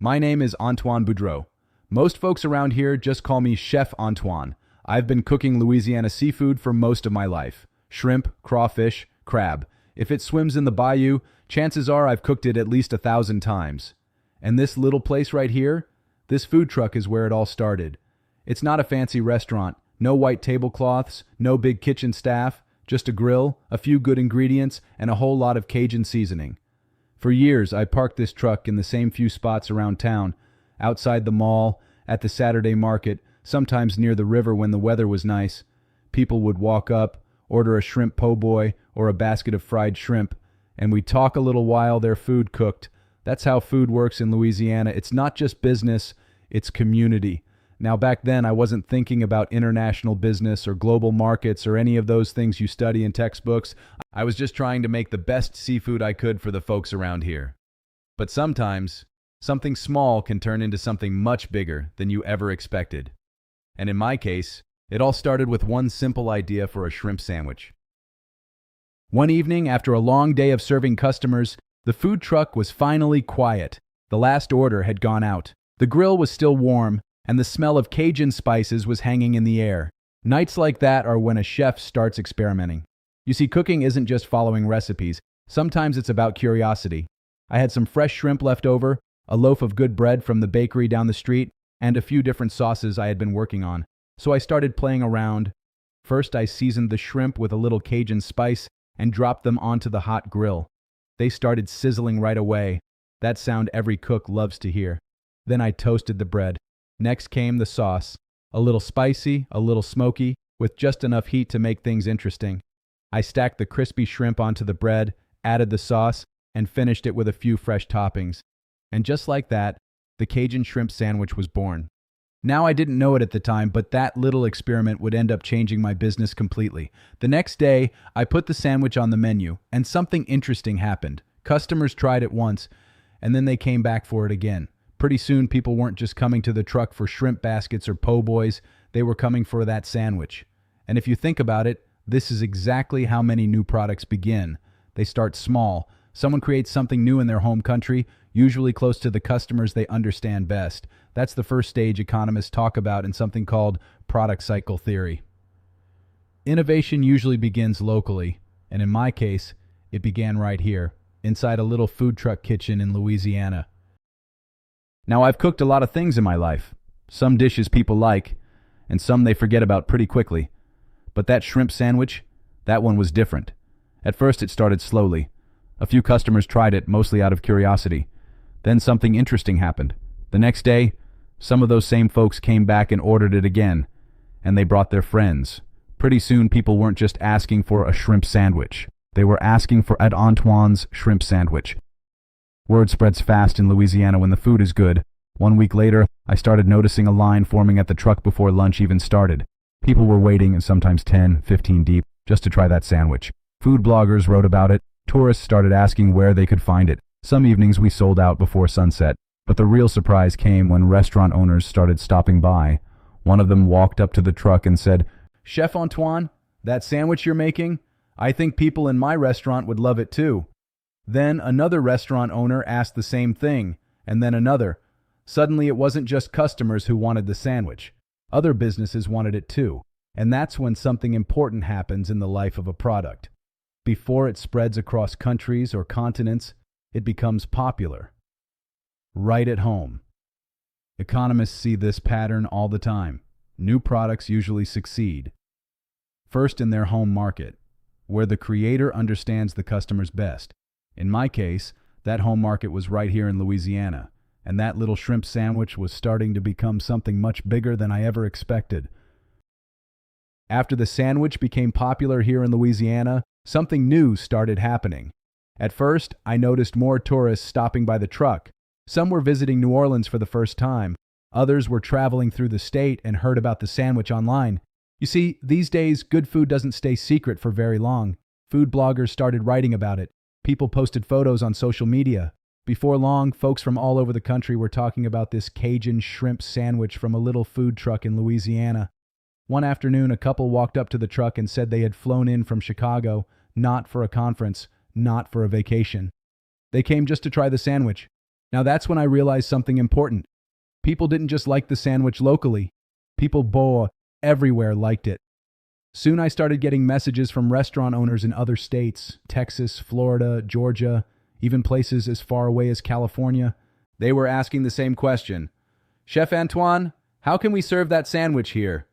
My name is Antoine Boudreaux. Most folks around here just call me Chef Antoine. I've been cooking Louisiana seafood for most of my life. Shrimp, crawfish, crab. If it swims in the bayou, chances are I've cooked it at least 1,000 times. And this little place right here, this food truck is where it all started. It's not a fancy restaurant, no white tablecloths, no big kitchen staff, just a grill, a few good ingredients, and a whole lot of Cajun seasoning. For years, I parked this truck in the same few spots around town, outside the mall, at the Saturday market, sometimes near the river when the weather was nice. People would walk up, order a shrimp po' boy or a basket of fried shrimp, and we'd talk a little while their food cooked. That's how food works in Louisiana. It's not just business, it's community. Now, back then, I wasn't thinking about international business or global markets or any of those things you study in textbooks. I was just trying to make the best seafood I could for the folks around here. But sometimes, something small can turn into something much bigger than you ever expected. And in my case, it all started with one simple idea for a shrimp sandwich. One evening, after a long day of serving customers, the food truck was finally quiet. The last order had gone out. The grill was still warm, and the smell of Cajun spices was hanging in the air. Nights like that are when a chef starts experimenting. You see, cooking isn't just following recipes. Sometimes it's about curiosity. I had some fresh shrimp left over, a loaf of good bread from the bakery down the street, and a few different sauces I had been working on. So I started playing around. First, I seasoned the shrimp with a little Cajun spice and dropped them onto the hot grill. They started sizzling right away. That sound every cook loves to hear. Then I toasted the bread. Next came the sauce, a little spicy, a little smoky, with just enough heat to make things interesting. I stacked the crispy shrimp onto the bread, added the sauce, and finished it with a few fresh toppings. And just like that, the Cajun shrimp sandwich was born. Now, I didn't know it at the time, but that little experiment would end up changing my business completely. The next day, I put the sandwich on the menu, and something interesting happened. Customers tried it once, and then they came back for it again. Pretty soon, people weren't just coming to the truck for shrimp baskets or po' boys, they were coming for that sandwich. And if you think about it, this is exactly how many new products begin. They start small. Someone creates something new in their home country, usually close to the customers they understand best. That's the first stage economists talk about in something called product cycle theory. Innovation usually begins locally, and in my case, it began right here, inside a little food truck kitchen in Louisiana. Now, I've cooked a lot of things in my life. Some dishes people like, and some they forget about pretty quickly. But that shrimp sandwich, that one was different. At first, it started slowly. A few customers tried it, mostly out of curiosity. Then something interesting happened. The next day, some of those same folks came back and ordered it again, and they brought their friends. Pretty soon, people weren't just asking for a shrimp sandwich. They were asking for Ed Antoine's shrimp sandwich. Word spreads fast in Louisiana when the food is good. 1 week later, I started noticing a line forming at the truck before lunch even started. People were waiting, and sometimes 10, 15 deep, just to try that sandwich. Food bloggers wrote about it. Tourists started asking where they could find it. Some evenings we sold out before sunset. But the real surprise came when restaurant owners started stopping by. One of them walked up to the truck and said, "Chef Antoine, that sandwich you're making? I think people in my restaurant would love it too." Then another restaurant owner asked the same thing, and then another. Suddenly it wasn't just customers who wanted the sandwich. Other businesses wanted it too. And that's when something important happens in the life of a product. Before it spreads across countries or continents, it becomes popular. Right at home. Economists see this pattern all the time. New products usually succeed. First in their home market, where the creator understands the customers best. In my case, that home market was right here in Louisiana, and that little shrimp sandwich was starting to become something much bigger than I ever expected. After the sandwich became popular here in Louisiana, something new started happening. At first, I noticed more tourists stopping by the truck. Some were visiting New Orleans for the first time. Others were traveling through the state and heard about the sandwich online. You see, these days, good food doesn't stay secret for very long. Food bloggers started writing about it. People posted photos on social media. Before long, folks from all over the country were talking about this Cajun shrimp sandwich from a little food truck in Louisiana. One afternoon, a couple walked up to the truck and said they had flown in from Chicago, not for a conference, not for a vacation. They came just to try the sandwich. Now that's when I realized something important. People didn't just like the sandwich locally. People everywhere liked it. Soon I started getting messages from restaurant owners in other states, Texas, Florida, Georgia, even places as far away as California. They were asking the same question. Chef Antoine, how can we serve that sandwich here?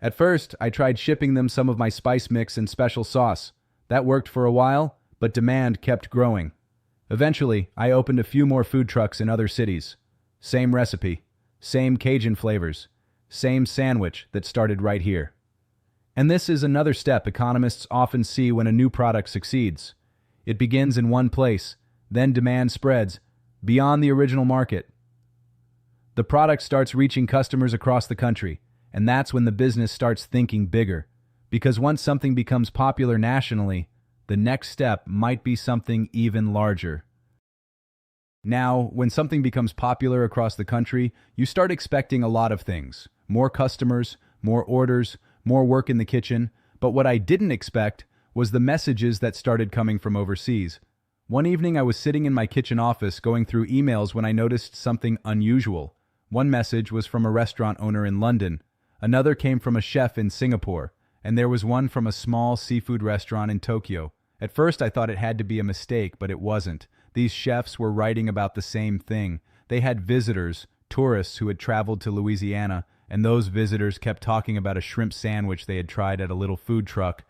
At first, I tried shipping them some of my spice mix and special sauce. That worked for a while, but demand kept growing. Eventually, I opened a few more food trucks in other cities. Same recipe, same Cajun flavors, same sandwich that started right here. And this is another step economists often see when a new product succeeds. It begins in one place, then demand spreads beyond the original market. The product starts reaching customers across the country, and that's when the business starts thinking bigger. Because once something becomes popular nationally, the next step might be something even larger. Now, when something becomes popular across the country, you start expecting a lot of things. More customers, more orders, more work in the kitchen. But what I didn't expect was the messages that started coming from overseas. One evening I was sitting in my kitchen office going through emails when I noticed something unusual. One message was from a restaurant owner in London. Another came from a chef in Singapore. And there was one from a small seafood restaurant in Tokyo. At first I thought it had to be a mistake, but it wasn't. These chefs were writing about the same thing. They had visitors, tourists who had traveled to Louisiana, and those visitors kept talking about a shrimp sandwich they had tried at a little food truck,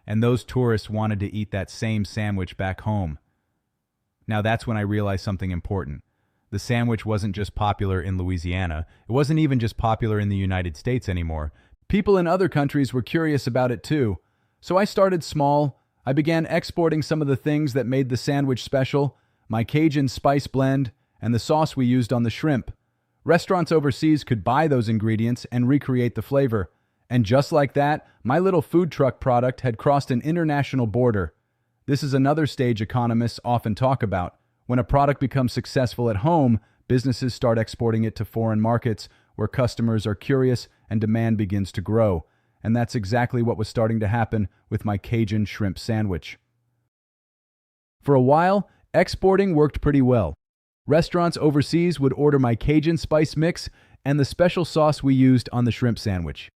and those tourists wanted to eat that same sandwich back home. Now that's when I realized something important. The sandwich wasn't just popular in Louisiana. It wasn't even just popular in the United States anymore. People in other countries were curious about it too. So I started small. I began exporting some of the things that made the sandwich special, my Cajun spice blend, and the sauce we used on the shrimp. Restaurants overseas could buy those ingredients and recreate the flavor. And just like that, my little food truck product had crossed an international border. This is another stage economists often talk about. When a product becomes successful at home, businesses start exporting it to foreign markets where customers are curious and demand begins to grow. And that's exactly what was starting to happen with my Cajun shrimp sandwich. For a while, exporting worked pretty well. Restaurants overseas would order my Cajun spice mix and the special sauce we used on the shrimp sandwich.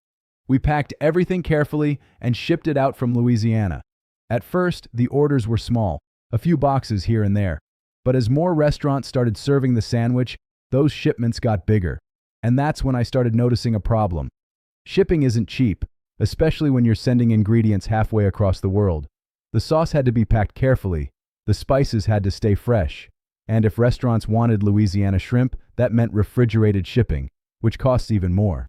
We packed everything carefully and shipped it out from Louisiana. At first, the orders were small, a few boxes here and there. But as more restaurants started serving the sandwich, those shipments got bigger. And that's when I started noticing a problem. Shipping isn't cheap, especially when you're sending ingredients halfway across the world. The sauce had to be packed carefully, the spices had to stay fresh, and if restaurants wanted Louisiana shrimp, that meant refrigerated shipping, which costs even more.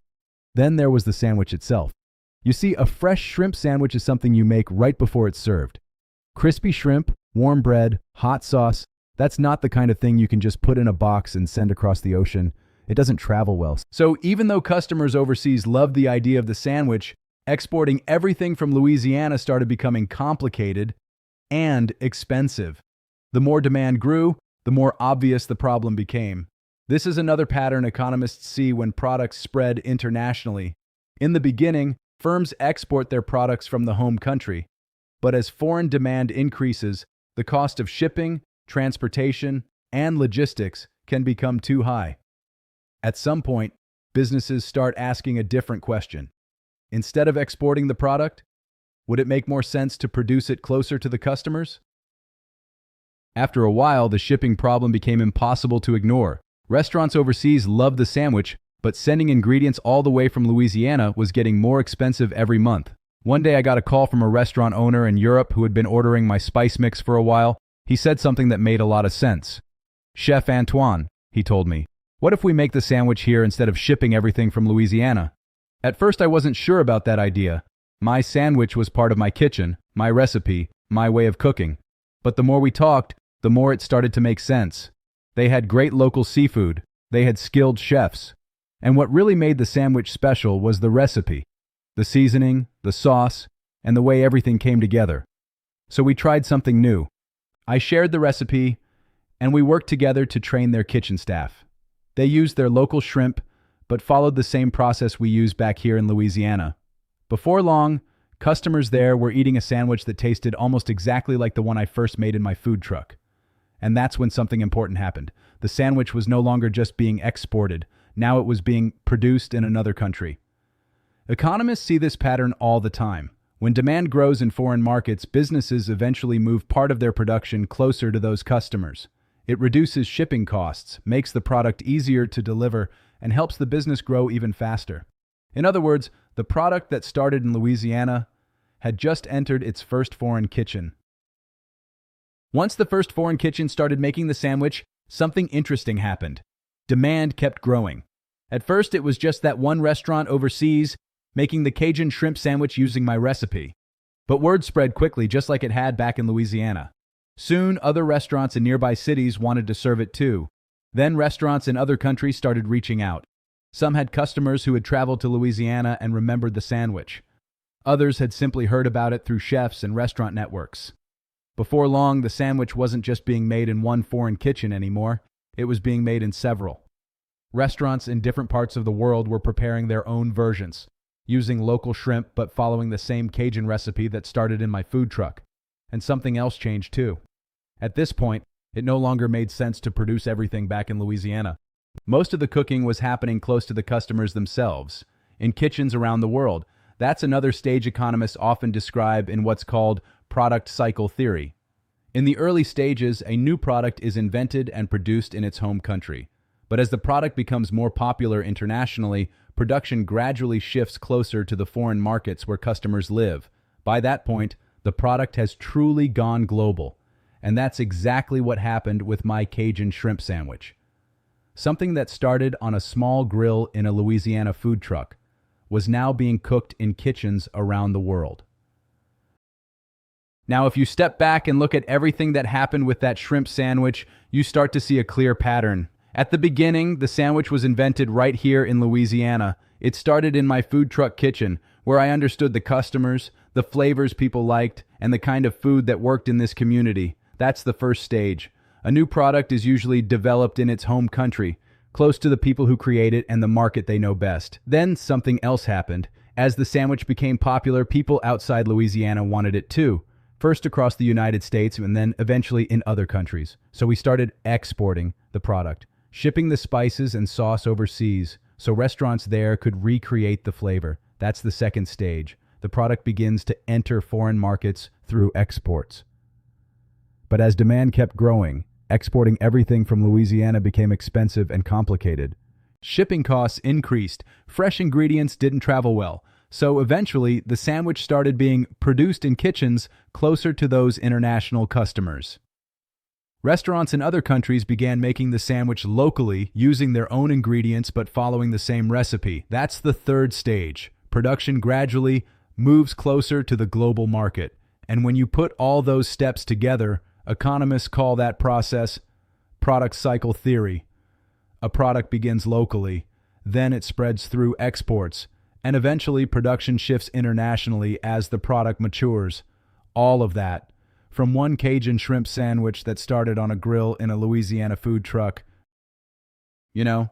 Then there was the sandwich itself. You see, a fresh shrimp sandwich is something you make right before it's served. Crispy shrimp, warm bread, hot sauce, that's not the kind of thing you can just put in a box and send across the ocean. It doesn't travel well. So even though customers overseas loved the idea of the sandwich, exporting everything from Louisiana started becoming complicated and expensive. The more demand grew, the more obvious the problem became. This is another pattern economists see when products spread internationally. In the beginning, firms export their products from the home country. But as foreign demand increases, the cost of shipping, transportation, and logistics can become too high. At some point, businesses start asking a different question. Instead of exporting the product, would it make more sense to produce it closer to the customers? After a while, the shipping problem became impossible to ignore. Restaurants overseas loved the sandwich, but sending ingredients all the way from Louisiana was getting more expensive every month. One day I got a call from a restaurant owner in Europe who had been ordering my spice mix for a while. He said something that made a lot of sense. "Chef Antoine," he told me, "what if we make the sandwich here instead of shipping everything from Louisiana?" At first I wasn't sure about that idea. My sandwich was part of my kitchen, my recipe, my way of cooking. But the more we talked, the more it started to make sense. They had great local seafood. They had skilled chefs. And what really made the sandwich special was the recipe, the seasoning, the sauce, and the way everything came together. So we tried something new. I shared the recipe, and we worked together to train their kitchen staff. They used their local shrimp, but followed the same process we use back here in Louisiana. Before long, customers there were eating a sandwich that tasted almost exactly like the one I first made in my food truck. And that's when something important happened. The sandwich was no longer just being exported. Now it was being produced in another country. Economists see this pattern all the time. When demand grows in foreign markets, businesses eventually move part of their production closer to those customers. It reduces shipping costs, makes the product easier to deliver, and helps the business grow even faster. In other words, the product that started in Louisiana had just entered its first foreign kitchen. Once the first foreign kitchen started making the sandwich, something interesting happened. Demand kept growing. At first, it was just that one restaurant overseas making the Cajun shrimp sandwich using my recipe. But word spread quickly, just like it had back in Louisiana. Soon, other restaurants in nearby cities wanted to serve it too. Then restaurants in other countries started reaching out. Some had customers who had traveled to Louisiana and remembered the sandwich. Others had simply heard about it through chefs and restaurant networks. Before long, the sandwich wasn't just being made in one foreign kitchen anymore. It was being made in several. Restaurants in different parts of the world were preparing their own versions, using local shrimp but following the same Cajun recipe that started in my food truck. And something else changed too. At this point, it no longer made sense to produce everything back in Louisiana. Most of the cooking was happening close to the customers themselves, in kitchens around the world. That's another stage economists often describe in what's called product cycle theory. In the early stages, a new product is invented and produced in its home country. But as the product becomes more popular internationally, production gradually shifts closer to the foreign markets where customers live. By that point, the product has truly gone global. And that's exactly what happened with my Cajun shrimp sandwich. Something that started on a small grill in a Louisiana food truck was now being cooked in kitchens around the world. Now, if you step back and look at everything that happened with that shrimp sandwich, you start to see a clear pattern. At the beginning, the sandwich was invented right here in Louisiana. It started in my food truck kitchen, where I understood the customers, the flavors people liked, and the kind of food that worked in this community. That's the first stage. A new product is usually developed in its home country, close to the people who create it and the market they know best. Then something else happened. As the sandwich became popular, people outside Louisiana wanted it too. First across the United States and then eventually in other countries. So we started exporting the product, shipping the spices and sauce overseas so restaurants there could recreate the flavor. That's the second stage. The product begins to enter foreign markets through exports. But as demand kept growing, exporting everything from Louisiana became expensive and complicated. Shipping costs increased, fresh ingredients didn't travel well, so eventually the sandwich started being produced in kitchens closer to those international customers. Restaurants in other countries began making the sandwich locally, using their own ingredients but following the same recipe. That's the third stage. Production gradually moves closer to the global market. And when you put all those steps together, economists call that process product cycle theory. A product begins locally, then it spreads through exports, and eventually production shifts internationally as the product matures. All of that, from one Cajun shrimp sandwich that started on a grill in a Louisiana food truck. You know,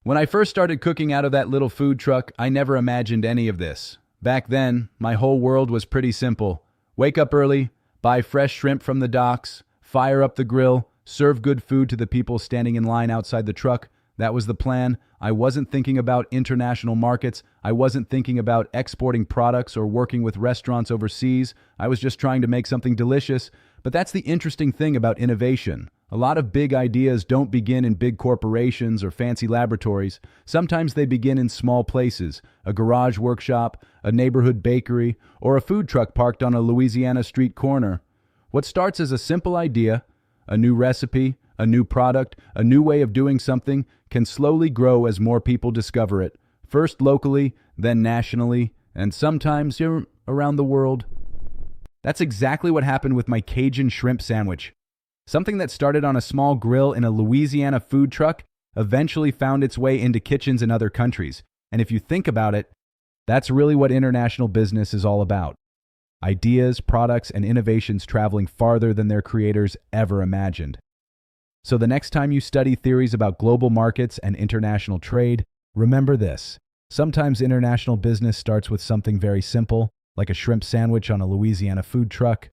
when I first started cooking out of that little food truck, I never imagined any of this. Back then, my whole world was pretty simple. Wake up early, buy fresh shrimp from the docks, fire up the grill, serve good food to the people standing in line outside the truck. That was the plan. I wasn't thinking about international markets. I wasn't thinking about exporting products or working with restaurants overseas. I was just trying to make something delicious. But that's the interesting thing about innovation. A lot of big ideas don't begin in big corporations or fancy laboratories. Sometimes they begin in small places, a garage workshop, a neighborhood bakery, or a food truck parked on a Louisiana street corner. What starts as a simple idea, a new recipe, a new product, a new way of doing something, can slowly grow as more people discover it, first locally, then nationally, and sometimes around the world. That's exactly what happened with my Cajun shrimp sandwich. Something that started on a small grill in a Louisiana food truck eventually found its way into kitchens in other countries. And if you think about it, that's really what international business is all about. Ideas, products, and innovations traveling farther than their creators ever imagined. So the next time you study theories about global markets and international trade, remember this. Sometimes international business starts with something very simple, like a shrimp sandwich on a Louisiana food truck.